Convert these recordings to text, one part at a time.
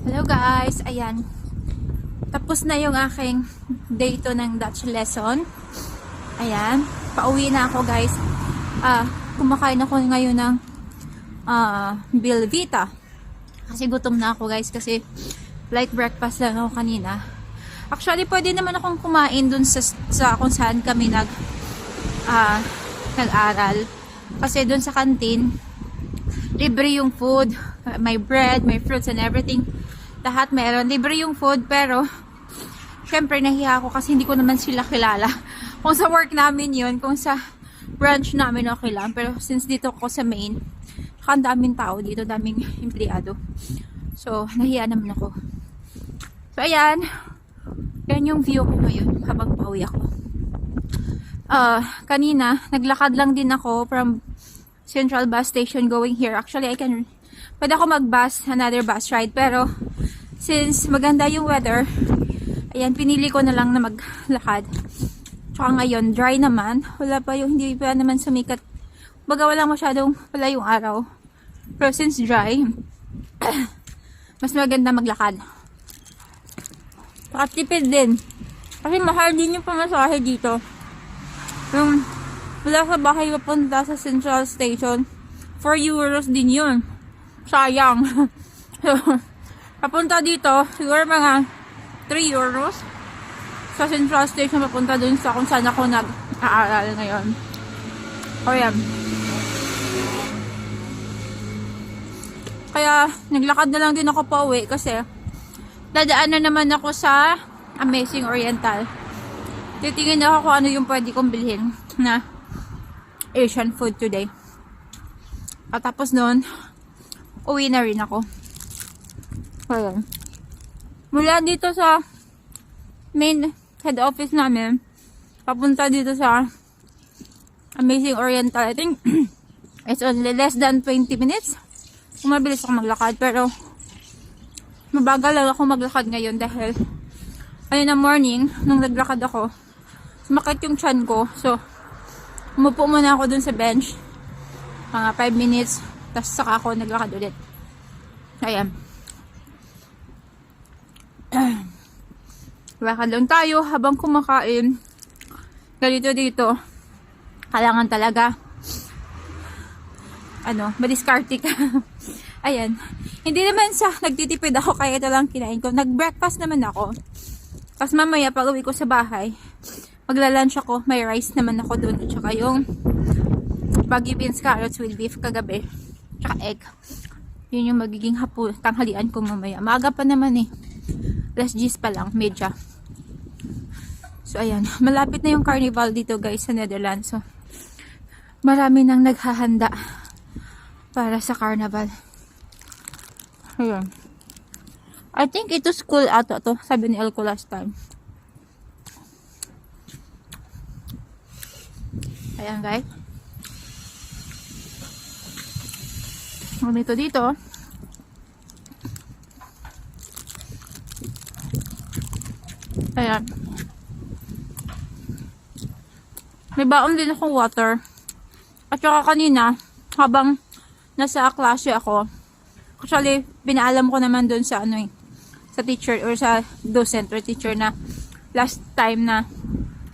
Hello guys, ayan. Tapos na yung aking day 2 ng Dutch lesson. Ayan, pauwi na ako guys. Kumakain ako ngayon ng Belvita. Kasi gutom na ako guys kasi light breakfast lang ako kanina. Actually, pwede naman akong kumain dun sa kung saan kami nag-aral. Kasi dun sa canteen, libre yung food, may bread, may fruits and everything. Lahat meron. Libre yung food, pero syempre nahiya ako kasi hindi ko naman sila kilala. Kung sa work namin yun, kung sa branch namin okay lang. Pero since dito ko sa main, ang daming tao dito, daming empleyado. So, nahiya naman ako. So, ayan. Yan yung view ko ngayon habang pauwi ako. Kanina, naglakad lang din ako from Central Bus Station going here. Actually, pwede ako mag-bus, another bus ride. Pero, since maganda yung weather, ayan, pinili ko na lang na maglakad. Tsaka ngayon, dry naman. Hindi pa naman sumikat. Baga wala yung araw. Pero since dry, mas maganda maglakad. Tsaka tipid din. Kasi mahal din yung pamasahe dito. Yung mula sa bahay papunta sa Central Station, 4 euros din yun. Sayang. So, papunta dito, siguro mga 3 euros. Sa Central Station, papunta dun sa kung saan ako nag-aaral ngayon. O yan. Kaya, naglakad na lang din ako pa uwi kasi dadaan na naman ako sa Amazing Oriental. Titingin ako kung ano yung pwede kong bilhin na Asian food today. At tapos nun, uwi na rin ako. Ayan. Mula dito sa main head office namin, papunta dito sa Amazing Oriental, I think it's only less than 20 minutes. Mabilis ako maglakad, pero mabagal lang ako maglakad ngayon dahil na morning, nung naglakad ako, sumakit yung tiyan ko. So, umupo muna ako dun sa bench. Mga 5 minutes. Tapos saka ako naglakad ulit. Ayan. Lakad lang tayo habang kumakain. Ganito dito. Kailangan talaga madiskarte ka. Ayan. Hindi naman nagtitipid ako kaya ito lang kinain ko. Nag-breakfast naman ako. Tapos mamaya pag uwi ko sa bahay, magla-lunch ako. May rice naman ako doon. At saka yung baggy beans, carrots with beef kagabi. Tsaka egg. Yun yung magiging tanghalian ko mamaya. Maaga pa naman eh. Last G's pa lang. Medya. So ayan. Malapit na yung carnival dito guys sa Netherlands. So marami nang naghahanda para sa carnival. Ayan. I think ito school ata to. Sabi ni Elko last time. Ayan guys. Ganito dito. Ayan. May baon din akong water. At saka kanina, habang nasa klase ako, actually, pinaalam ko naman dun sa sa teacher or sa docent or teacher na last time na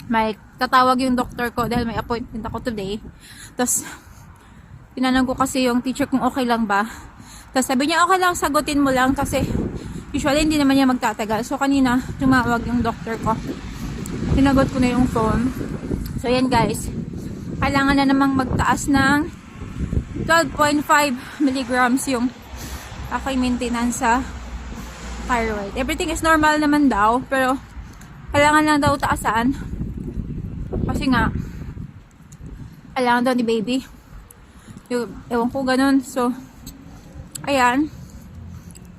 may tatawag yung doctor ko dahil may appointment ako today. Tapos, tinanong ko kasi yung teacher kung okay lang ba. Tapos sabi niya, okay lang, sagutin mo lang kasi usually hindi naman niya magtatagal. So, kanina, tumawag yung doctor ko. Tinagot ko na yung phone. So, yan guys. Kailangan na namang magtaas ng 12.5 milligrams yung aking maintenance sa thyroid. Everything is normal naman daw, pero kailangan lang daw taasan. Kasi nga, kailangan daw ni baby. Ewan ko ganun. So, ayan.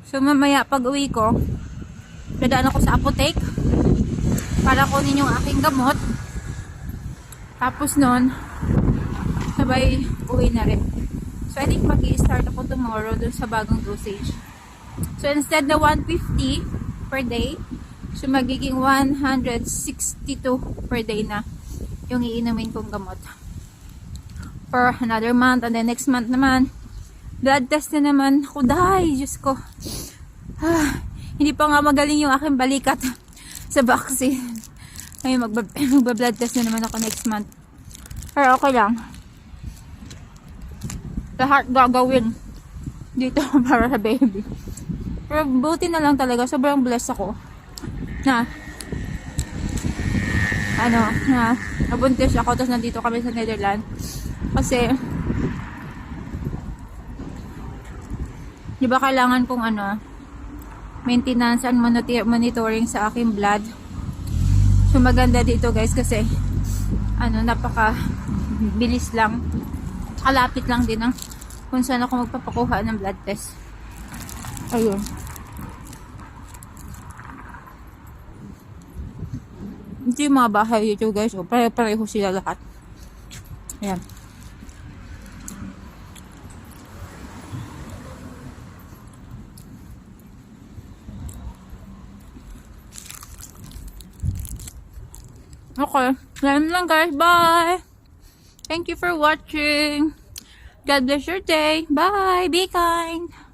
So, mamaya pag uwi ko, dadaan ako sa apotek para kunin yung aking gamot. Tapos nun, sabay uwi na rin. So, I think mag-i-start ako tomorrow dun sa bagong dosage. So, instead na 150 per day, so magiging 162 per day na yung iinumin kong gamot. For another month, and then next month naman, Blood test na naman. Ako dahi, Diyos ko. Hindi pa nga magaling yung aking balikat sa vaccine. Ngayon, magba-blood test na naman ako next month. Pero okay lang. Lahat gagawin dito para sa baby. Pero buti na lang talaga. Sobrang blessed ako. Na nabuntis ako. Tapos nandito kami sa Netherlands. Kasi, di ba kailangan kong maintenance and monitoring sa aking blood. So maganda dito guys kasi napaka bilis lang, kalapit lang din kung saan ako magpapakuha ng blood test. Ayun. Ito yung mga bahay dito guys. Pare-pareho sila lahat. Ayan. Okay. Yan lang guys. Bye. Thank you for watching. God bless your day. Bye. Be kind.